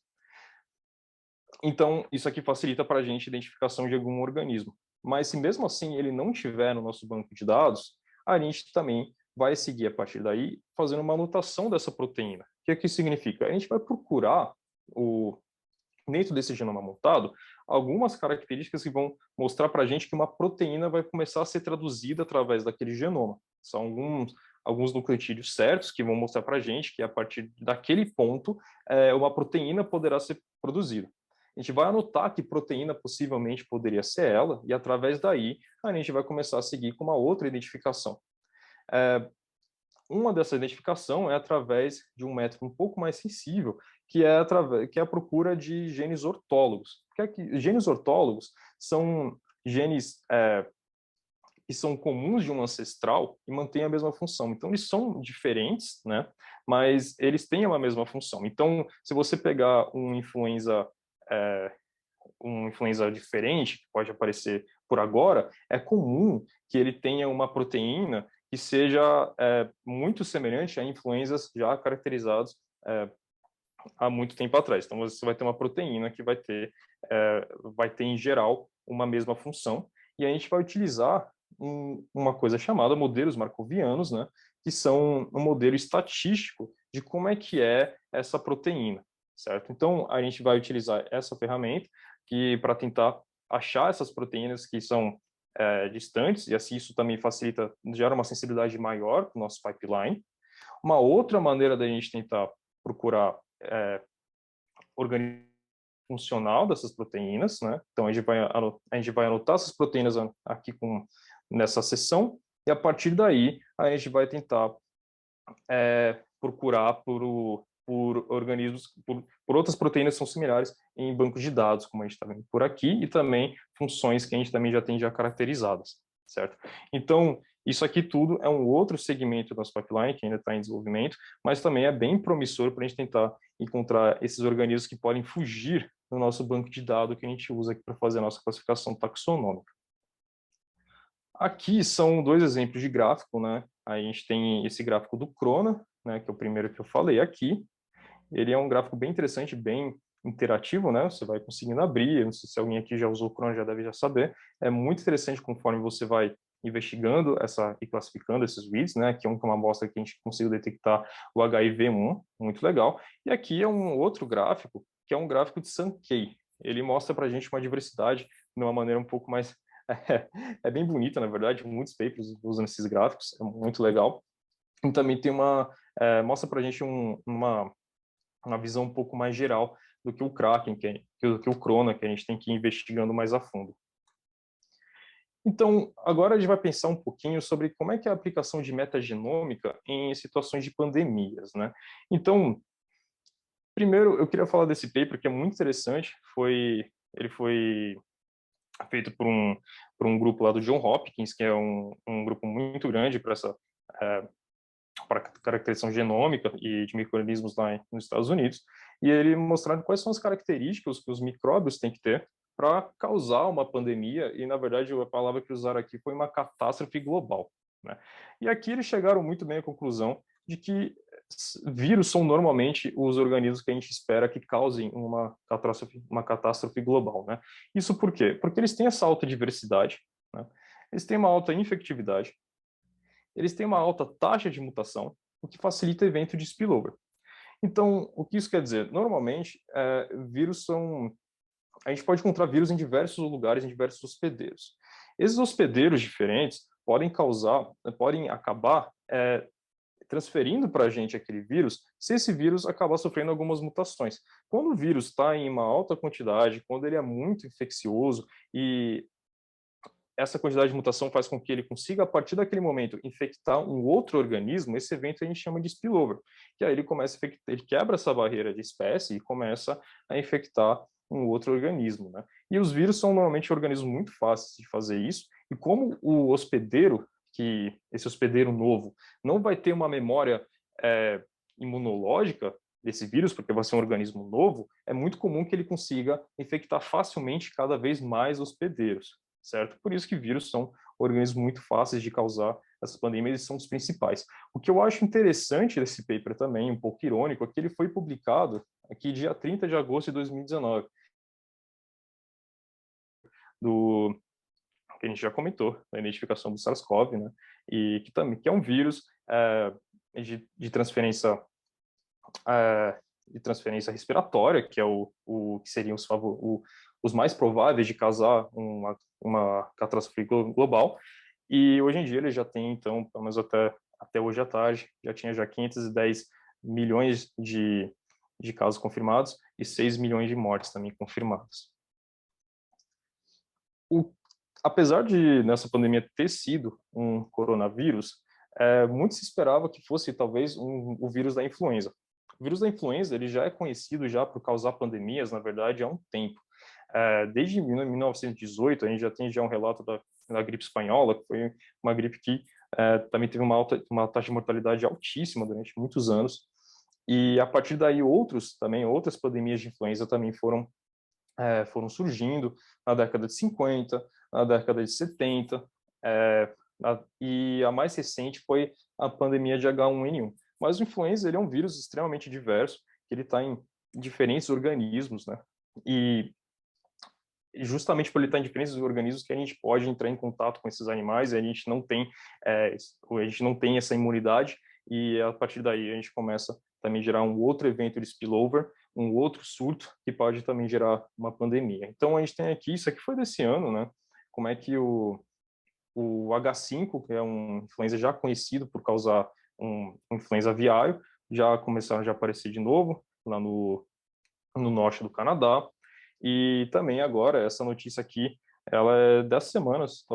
S2: Então, isso aqui facilita para a gente a identificação de algum organismo. Mas se mesmo assim ele não estiver no nosso banco de dados, a gente também vai seguir a partir daí fazendo uma anotação dessa proteína. O que significa? A gente vai procurar dentro desse genoma montado algumas características que vão mostrar para a gente que uma proteína vai começar a ser traduzida através daquele genoma. São alguns nucleotídeos certos que vão mostrar para a gente que a partir daquele ponto uma proteína poderá ser produzida. A gente vai anotar que proteína possivelmente poderia ser ela, e através daí a gente vai começar a seguir com uma outra identificação. Uma dessa identificação é através de um método um pouco mais sensível, que é a procura de genes ortólogos. Genes ortólogos são genes que são comuns de um ancestral e mantêm a mesma função. Então, eles são diferentes, né? Mas eles têm a mesma função. Então, se você pegar um influenza diferente, que pode aparecer por agora, é comum que ele tenha uma proteína que seja muito semelhante a influenzas já caracterizados há muito tempo atrás. Então, você vai ter uma proteína que vai ter em geral, uma mesma função, e a gente vai utilizar uma coisa chamada modelos marcovianos, né, que são um modelo estatístico de como é que é essa proteína, certo? Então, a gente vai utilizar essa ferramenta para tentar achar essas proteínas que são distantes, e assim isso também gera uma sensibilidade maior para o nosso pipeline. Uma outra maneira da gente tentar procurar organismo funcional dessas proteínas, né? Então, a gente vai anotar essas proteínas aqui nessa seção, e a partir daí a gente vai tentar procurar por organismos, por outras proteínas que são similares em bancos de dados, como a gente está vendo por aqui, e também funções que a gente também já tem caracterizadas. certo? Então, isso aqui tudo é um outro segmento da nosso pipeline, que ainda está em desenvolvimento, mas também é bem promissor para a gente tentar encontrar esses organismos que podem fugir do nosso banco de dados que a gente usa aqui para fazer a nossa classificação taxonômica. Aqui são dois exemplos de gráfico, né? A gente tem esse gráfico do Crona, né, que é o primeiro que eu falei aqui. Ele é um gráfico bem interessante, bem interativo, né? Você vai conseguindo abrir, não sei se alguém aqui já usou o Crona, já deve já saber. É muito interessante conforme você vai investigando e classificando esses reads, né? Aqui é uma amostra que a gente conseguiu detectar o HIV1, muito legal. E aqui é um outro gráfico, que é um gráfico de Sankey. Ele mostra para a gente uma diversidade de uma maneira um pouco mais é bem bonita, na verdade, muitos papers usam esses gráficos, é muito legal. E também tem mostra para a gente uma visão um pouco mais geral do que o Kraken, que o Crona, que a gente tem que ir investigando mais a fundo. Então, agora a gente vai pensar um pouquinho sobre como é que é a aplicação de metagenômica em situações de pandemias, né? Então, primeiro eu queria falar desse paper que é muito interessante, ele foi feito por um grupo lá do John Hopkins, que é um grupo muito grande para para caracterização genômica e de micro-organismos lá nos Estados Unidos, e ele mostrando quais são as características que os micróbios têm que ter para causar uma pandemia, e na verdade a palavra que usaram aqui foi uma catástrofe global, né? E aqui eles chegaram muito bem à conclusão de que vírus são normalmente os organismos que a gente espera que causem uma catástrofe global, né? Isso por quê? Porque eles têm essa alta diversidade, né? Eles têm uma alta infectividade, eles têm uma alta taxa de mutação, o que facilita o evento de spillover. Então, o que isso quer dizer? Normalmente, vírus são... A gente pode encontrar vírus em diversos lugares, em diversos hospedeiros. Esses hospedeiros diferentes podem acabar transferindo para a gente aquele vírus, se esse vírus acabar sofrendo algumas mutações. Quando o vírus está em uma alta quantidade, quando ele é muito infeccioso e essa quantidade de mutação faz com que ele consiga, a partir daquele momento, infectar um outro organismo, esse evento a gente chama de spillover, que aí ele quebra essa barreira de espécie e começa a infectar um outro organismo, né? E os vírus são normalmente organismos muito fáceis de fazer isso, e como o hospedeiro, esse hospedeiro novo, não vai ter uma memória imunológica desse vírus, porque vai ser um organismo novo, é muito comum que ele consiga infectar facilmente cada vez mais hospedeiros, certo? Por isso que vírus são organismos muito fáceis de causar essas pandemias e são os principais. O que eu acho interessante desse paper também, um pouco irônico, é que ele foi publicado aqui dia 30 de agosto de 2019, que a gente já comentou, da identificação do SARS-CoV, né? E que é um vírus de transferência respiratória, que é que seriam os mais prováveis de causar uma catástrofe global. E hoje em dia ele já tem, então, pelo menos até hoje à tarde, já tinha 510 milhões de casos confirmados e 6 milhões de mortes também confirmadas. Apesar de nessa pandemia ter sido um coronavírus, muito se esperava que fosse talvez o vírus da influenza. O vírus da influenza ele já é conhecido já por causar pandemias, na verdade, há um tempo. Desde 1918, a gente já tem um relato da gripe espanhola, que foi uma gripe que também teve uma taxa de mortalidade altíssima durante muitos anos. E a partir daí outras pandemias de influenza também foram surgindo na década de 50, na década de 70, e a mais recente foi a pandemia de H1N1. Mas o influenza ele é um vírus extremamente diverso, que ele está em diferentes organismos, né? E justamente por ele estar em diferentes organismos que a gente pode entrar em contato com esses animais e a gente não tem essa imunidade, e a partir daí a gente começa também a gerar um outro evento de spillover, um outro surto que pode também gerar uma pandemia. Então a gente tem aqui, isso aqui foi desse ano, né? Como é que o H5, que é um influenza já conhecido por causar um influenza aviário, já começaram a aparecer de novo lá no norte do Canadá. E também agora, essa notícia aqui, ela é dessas semanas,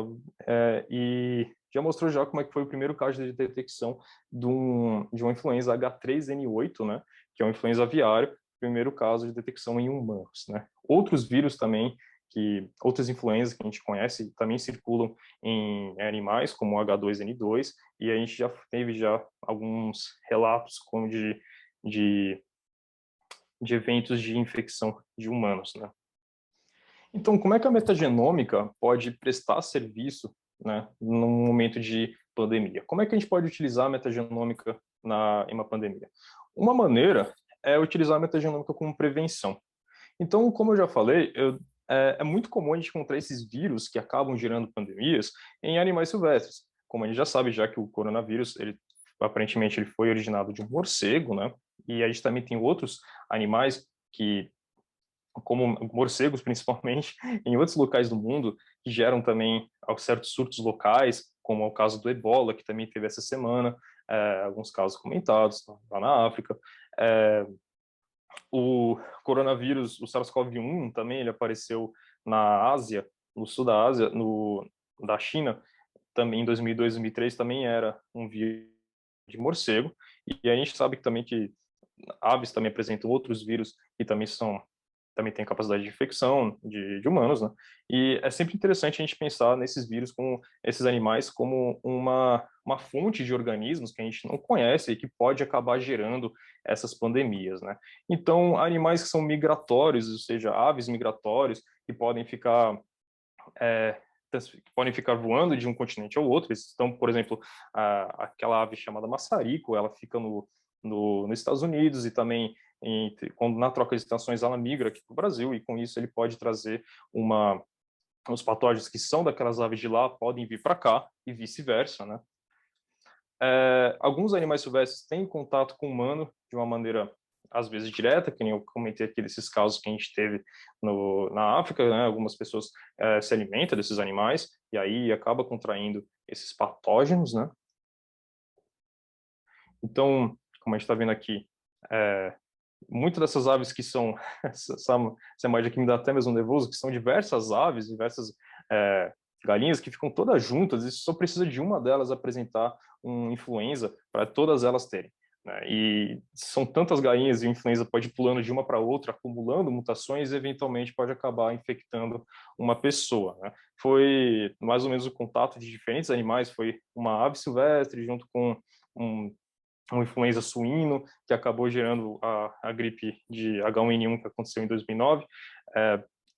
S2: e já mostrou já como é que foi o primeiro caso de detecção de uma influenza H3N8, né, que é uma influenza aviária, primeiro caso de detecção em humanos, né. Outros vírus também que outras influenzas que a gente conhece também circulam em animais, como o H2N2, e a gente já teve alguns relatos como de, de eventos de infecção de humanos, né? Então, como é que a metagenômica pode prestar serviço, né, num momento de pandemia? Como é que a gente pode utilizar a metagenômica em uma pandemia? Uma maneira é utilizar a metagenômica como prevenção. Então, como eu já falei, é muito comum a gente encontrar esses vírus que acabam gerando pandemias em animais silvestres. Como a gente já sabe, já que o coronavírus, aparentemente, ele foi originado de um morcego, né? E a gente também tem outros animais que, como morcegos principalmente, em outros locais do mundo, que geram também certos surtos locais, como é o caso do Ebola, que também teve essa semana, alguns casos comentados lá na África. O coronavírus, o SARS-CoV-1 também, ele apareceu na Ásia, no sul da Ásia, da China, também em 2002, 2003, também era um vírus de morcego, e a gente sabe que também que aves também apresentam outros vírus que também têm capacidade de infecção de humanos, né? E é sempre interessante a gente pensar nesses vírus, como esses animais, como uma fonte de organismos que a gente não conhece e que pode acabar gerando essas pandemias, né? Então, animais que são migratórios, ou seja, aves migratórios, que podem ficar voando de um continente ao outro. Então, por exemplo, aquela ave chamada maçarico, ela fica nos Estados Unidos e também quando na troca de estações ela migra aqui para o Brasil e com isso ele pode trazer os patógenos que são daquelas aves de lá podem vir para cá e vice-versa, né? Alguns animais silvestres têm contato com o humano de uma maneira às vezes direta, que nem eu comentei aqui desses casos que a gente teve na África, né? Algumas pessoas se alimentam desses animais e aí acaba contraindo esses patógenos, né? Então, como a gente está vendo aqui, muitas dessas aves que são, essa imagem aqui me dá até mesmo nervoso, que são diversas aves, diversas galinhas que ficam todas juntas e só precisa de uma delas apresentar influenza para todas elas terem, né? E são tantas galinhas e a influenza pode ir pulando de uma para outra, acumulando mutações e eventualmente pode acabar infectando uma pessoa, né? Foi mais ou menos o contato de diferentes animais, foi uma ave silvestre junto com um influenza suíno, que acabou gerando a gripe de H1N1 que aconteceu em 2009,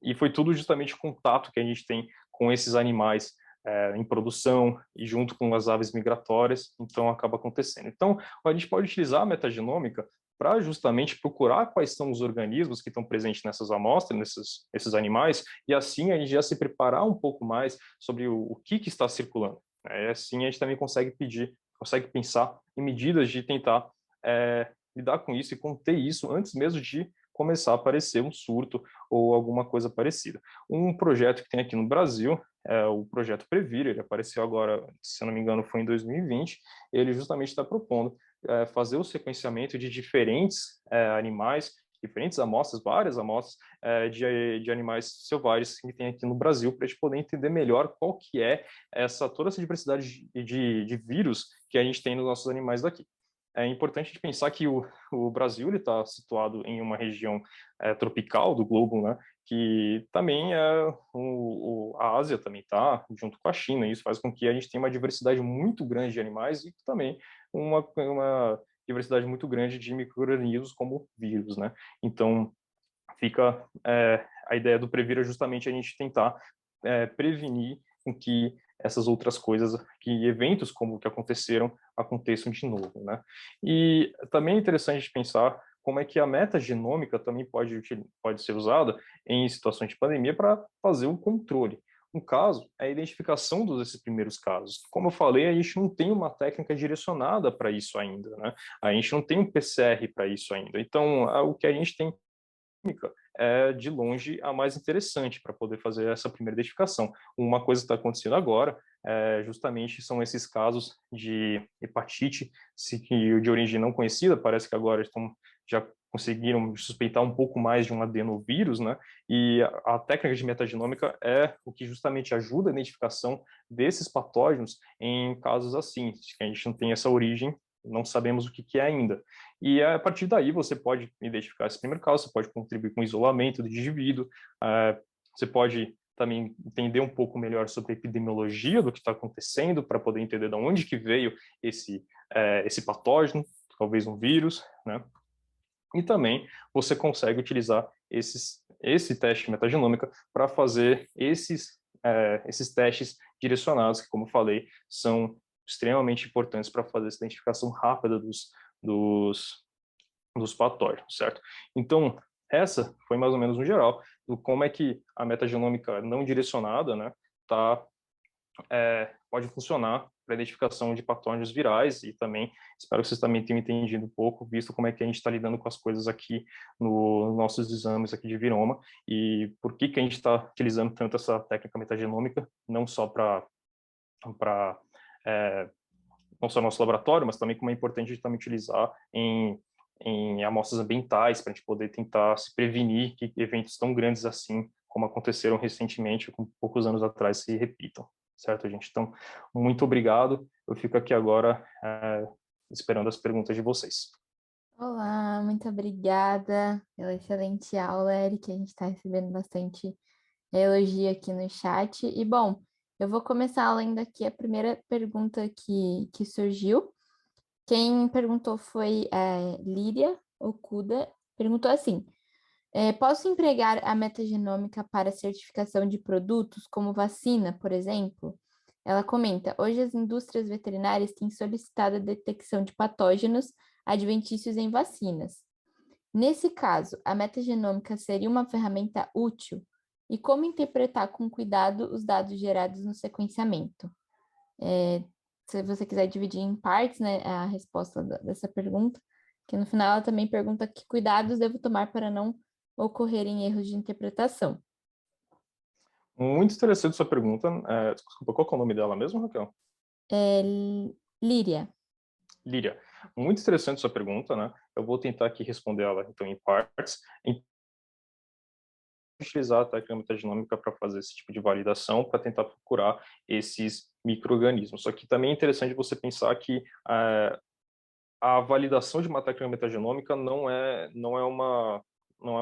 S2: e foi tudo justamente o contato que a gente tem com esses animais em produção e junto com as aves migratórias, então acaba acontecendo. Então, a gente pode utilizar a metagenômica para justamente procurar quais são os organismos que estão presentes nessas amostras, nesses animais, e assim a gente já se preparar um pouco mais sobre o que está circulando. Assim a gente também consegue pensar em medidas de tentar lidar com isso e conter isso antes mesmo de começar a aparecer um surto ou alguma coisa parecida. Um projeto que tem aqui no Brasil é o projeto Previr, ele apareceu agora, se eu não me engano, foi em 2020, ele justamente está propondo fazer o sequenciamento de diferentes animais, diferentes amostras, várias amostras de animais selvagens que tem aqui no Brasil, para a gente poder entender melhor qual que é toda essa diversidade de vírus que a gente tem nos nossos animais daqui. É importante a gente pensar que o Brasil está situado em uma região tropical do globo, né? Que também a Ásia também está junto com a China. Isso faz com que a gente tenha uma diversidade muito grande de animais e também uma diversidade muito grande de micro-organismos como vírus, né? Então, fica a ideia do Previr é justamente a gente tentar prevenir com que essas outras coisas, que eventos como o que aconteceram, aconteçam de novo, né? E também é interessante pensar como é que a metagenômica também pode ser usada em situações de pandemia para fazer o controle. Um caso é a identificação desses primeiros casos. Como eu falei, a gente não tem uma técnica direcionada para isso ainda, né? A gente não tem um PCR para isso ainda. Então, o que a gente tem é de longe a mais interessante para poder fazer essa primeira identificação. Uma coisa que está acontecendo agora justamente são esses casos de hepatite de origem não conhecida, parece que agora já conseguiram suspeitar um pouco mais de um adenovírus, né? E a técnica de metagenômica é o que justamente ajuda a identificação desses patógenos em casos assim, que a gente não tem essa origem, não sabemos o que é ainda. E a partir daí você pode identificar esse primeiro caso, você pode contribuir com o isolamento do indivíduo, Você pode também entender um pouco melhor sobre a epidemiologia do que está acontecendo, para poder entender de onde que veio esse patógeno, talvez um vírus, né? E também você consegue utilizar esse teste de metagenômica para fazer esses testes direcionados, que, como eu falei, são extremamente importantes para fazer essa identificação rápida dos patógenos, certo? Então, essa foi mais ou menos no geral do como é que a metagenômica não direcionada, né, pode funcionar para a identificação de patógenos virais, e também espero que vocês também tenham entendido um pouco, visto como é que a gente está lidando com as coisas aqui nos nossos exames aqui de viroma, e por que a gente está utilizando tanto essa técnica metagenômica, não só para não só no nosso laboratório, mas também como é importante a gente também utilizar em amostras ambientais, para a gente poder tentar se prevenir que eventos tão grandes assim, como aconteceram recentemente, com poucos anos atrás, se repitam. Certo, gente? Então, muito obrigado. Eu fico aqui agora esperando as perguntas de vocês.
S1: Olá, muito obrigada pela excelente aula, Eric. A gente está recebendo bastante elogio aqui no chat. E, bom, eu vou começar lendo aqui a primeira pergunta que surgiu. Quem perguntou foi Líria Okuda. Perguntou assim: posso empregar a metagenômica para certificação de produtos, como vacina, por exemplo? Ela comenta: hoje as indústrias veterinárias têm solicitado a detecção de patógenos adventícios em vacinas. Nesse caso, a metagenômica seria uma ferramenta útil? E como interpretar com cuidado os dados gerados no sequenciamento? Se você quiser dividir em partes, né, a resposta dessa pergunta, que no final ela também pergunta que cuidados devo tomar para não ocorrerem erros de interpretação.
S2: Muito interessante sua pergunta. Desculpa, qual que é o nome dela mesmo, Raquel?
S1: É, Líria.
S2: Líria, muito interessante sua pergunta, né? Eu vou tentar aqui responder ela, então, em partes. Utilizar a técnica metagenômica para fazer esse tipo de validação, para tentar procurar esses micro-organismos. Só que também é interessante você pensar que a validação de uma técnica metagenômica não é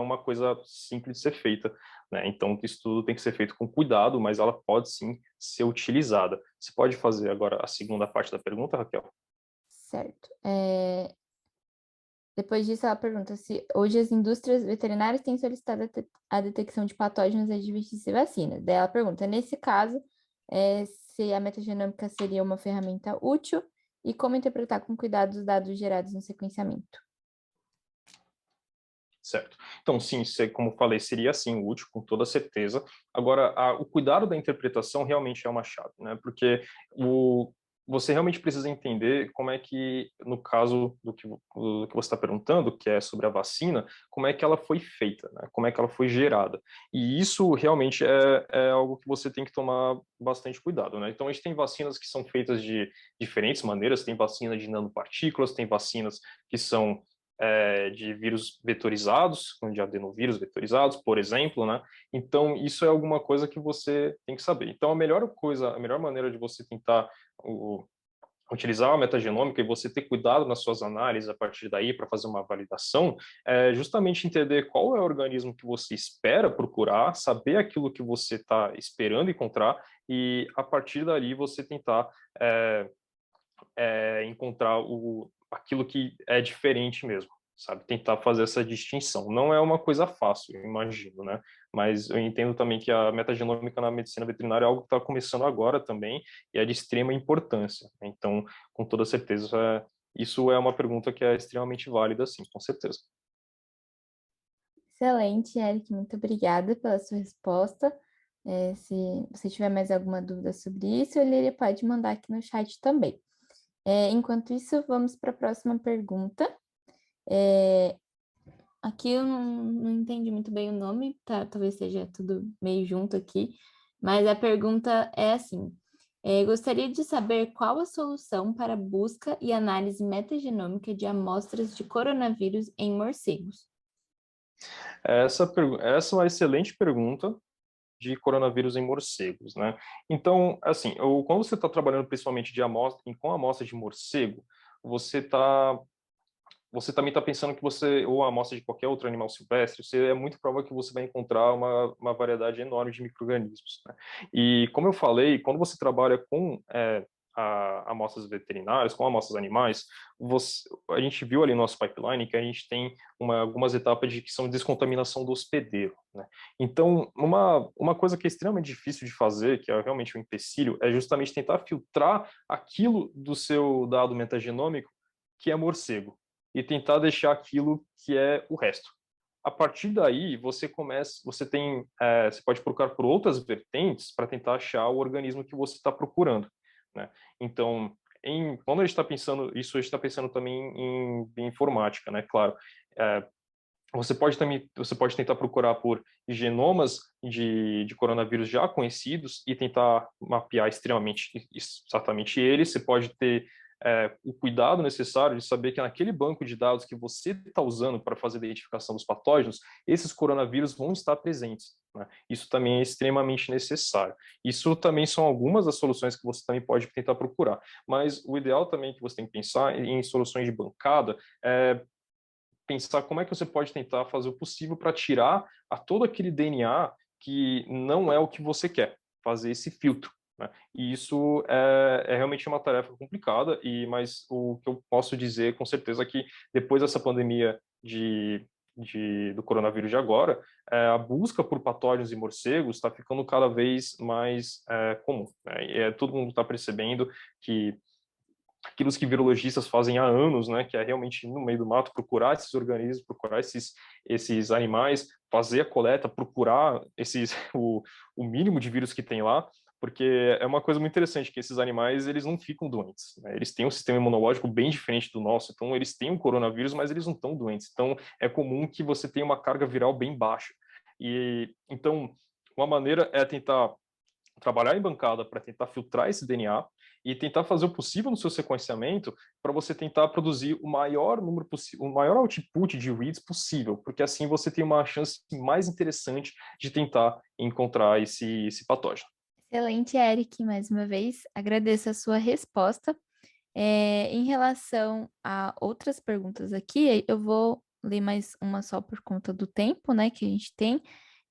S2: uma coisa simples de ser feita, né? Então, isso tudo tem que ser feito com cuidado, mas ela pode sim ser utilizada. Você pode fazer agora a segunda parte da pergunta, Raquel?
S1: Certo. Depois disso, ela pergunta se hoje as indústrias veterinárias têm solicitado a detecção de patógenos adventícios e vacinas. Daí ela pergunta, nesse caso, se a metagenômica seria uma ferramenta útil e como interpretar com cuidado os dados gerados no sequenciamento.
S2: Certo. Então, sim, como falei, seria sim útil, com toda certeza. Agora, o cuidado da interpretação realmente é uma chave, né? Porque você realmente precisa entender como é que, no caso do que você está perguntando, que é sobre a vacina, como é que ela foi feita, né? Como é que ela foi gerada. E isso realmente é algo que você tem que tomar bastante cuidado, né? Então, a gente tem vacinas que são feitas de diferentes maneiras, tem vacina de nanopartículas, tem vacinas que são de vírus vetorizados, de adenovírus vetorizados, por exemplo, né? Então, isso é alguma coisa que você tem que saber. Então, a melhor maneira de você tentar utilizar a metagenômica e você ter cuidado nas suas análises a partir daí para fazer uma validação, é justamente entender qual é o organismo que você espera procurar, saber aquilo que você está esperando encontrar e, a partir dali, você tentar encontrar aquilo que é diferente mesmo, sabe? Tentar fazer essa distinção. Não é uma coisa fácil, eu imagino, né? Mas eu entendo também que a metagenômica na medicina veterinária é algo que está começando agora também e é de extrema importância. Então, com toda certeza, isso é uma pergunta que é extremamente válida, sim, com certeza.
S1: Excelente, Eric, muito obrigada pela sua resposta. Se você tiver mais alguma dúvida sobre isso, ele pode mandar aqui no chat também. Enquanto isso, vamos para a próxima pergunta. Aqui eu não entendi muito bem o nome, tá? Talvez seja tudo meio junto aqui, mas a pergunta é assim: gostaria de saber qual a solução para busca e análise metagenômica de amostras de coronavírus em morcegos?
S2: Essa é uma excelente pergunta de coronavírus em morcegos, né? Então, assim, quando você está trabalhando principalmente com amostra de morcego, você está você também está pensando que você, ou a amostra de qualquer outro animal silvestre, é muito provável que você vai encontrar uma variedade enorme de micro-organismos, né? E, como eu falei, quando você trabalha com amostras veterinárias, com amostras animais, a gente viu ali no nosso pipeline que a gente tem algumas etapas que são descontaminação do hospedeiro, né? Então, uma coisa que é extremamente difícil de fazer, que é realmente um empecilho, é justamente tentar filtrar aquilo do seu dado metagenômico que é morcego e tentar deixar aquilo que é o resto. A partir daí, você pode procurar por outras vertentes para tentar achar o organismo que você está procurando, né? Então, quando a gente está pensando isso, a gente está pensando também em informática, né? Claro, você pode tentar procurar por genomas de coronavírus já conhecidos e tentar mapear exatamente eles. Você pode ter o cuidado necessário de saber que naquele banco de dados que você está usando para fazer a identificação dos patógenos, esses coronavírus vão estar presentes, né? Isso também é extremamente necessário. Isso também são algumas das soluções que você também pode tentar procurar. Mas o ideal também que você tem que pensar em soluções de bancada é pensar como é que você pode tentar fazer o possível para tirar todo aquele DNA que não é o que você quer, fazer esse filtro, né? E isso é realmente uma tarefa complicada, mas o que eu posso dizer com certeza é que depois dessa pandemia do coronavírus de agora, a busca por patógenos e morcegos está ficando cada vez mais comum, né? E todo mundo está percebendo que aquilo que virologistas fazem há anos, né, que é realmente ir no meio do mato, procurar esses organismos, procurar esses animais, fazer a coleta, procurar o mínimo de vírus que tem lá, porque é uma coisa muito interessante que esses animais, eles não ficam doentes, né? Eles têm um sistema imunológico bem diferente do nosso, então eles têm um coronavírus, mas eles não estão doentes. Então é comum que você tenha uma carga viral bem baixa. E então uma maneira é tentar trabalhar em bancada para tentar filtrar esse DNA e tentar fazer o possível no seu sequenciamento para você tentar produzir o maior número possível, o maior output de reads possível, porque assim você tem uma chance mais interessante de tentar encontrar esse patógeno.
S1: Excelente, Eric, mais uma vez. Agradeço a sua resposta. Em relação a outras perguntas aqui, eu vou ler mais uma só por conta do tempo, né, que a gente tem.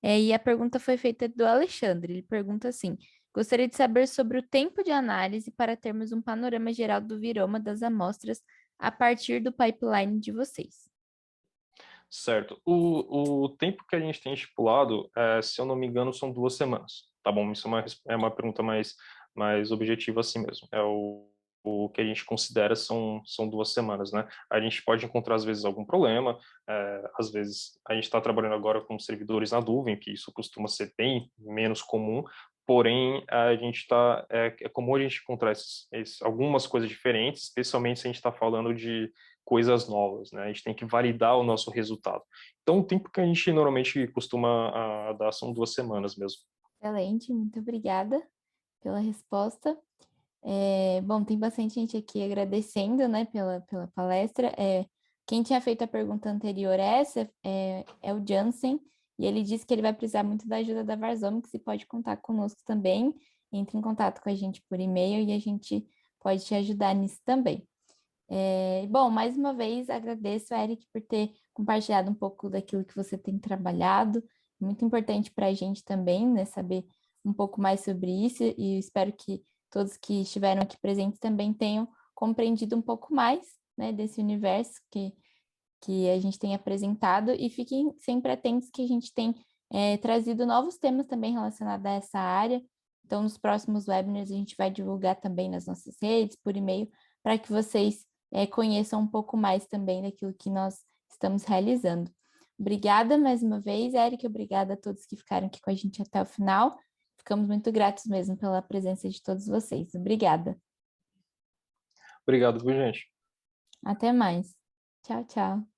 S1: E a pergunta foi feita do Alexandre. Ele pergunta assim: gostaria de saber sobre o tempo de análise para termos um panorama geral do viroma das amostras a partir do pipeline de vocês.
S2: Certo. O tempo que a gente tem estipulado, se eu não me engano, são 2 semanas. Tá bom? Isso é uma pergunta mais objetiva assim mesmo. O que a gente considera são 2 semanas, né? A gente pode encontrar, às vezes, algum problema. Às vezes, a gente está trabalhando agora com servidores na nuvem, que isso costuma ser bem menos comum. Porém, a gente é comum a gente encontrar algumas coisas diferentes, especialmente se a gente está falando de coisas novas, né? A gente tem que validar o nosso resultado. Então, o tempo que a gente normalmente costuma dar são 2 semanas mesmo.
S1: Excelente, muito obrigada pela resposta. Bom, tem bastante gente aqui agradecendo, né, pela palestra. Quem tinha feito a pergunta anterior a essa é o Jansen, e ele disse que ele vai precisar muito da ajuda da Varzomics e pode contar conosco também. Entre em contato com a gente por e-mail e a gente pode te ajudar nisso também. Bom, mais uma vez agradeço, Eric, por ter compartilhado um pouco daquilo que você tem trabalhado. Muito importante para a gente também, né, saber um pouco mais sobre isso, e espero que todos que estiveram aqui presentes também tenham compreendido um pouco mais, né, desse universo que a gente tem apresentado, e fiquem sempre atentos que a gente tem trazido novos temas também relacionados a essa área. Então, nos próximos webinars, a gente vai divulgar também nas nossas redes, por e-mail, para que vocês conheçam um pouco mais também daquilo que nós estamos realizando. Obrigada mais uma vez, Eric, obrigada a todos que ficaram aqui com a gente até o final. Ficamos muito gratos mesmo pela presença de todos vocês. Obrigada.
S2: Obrigado, viu, gente?
S1: Até mais. Tchau, tchau.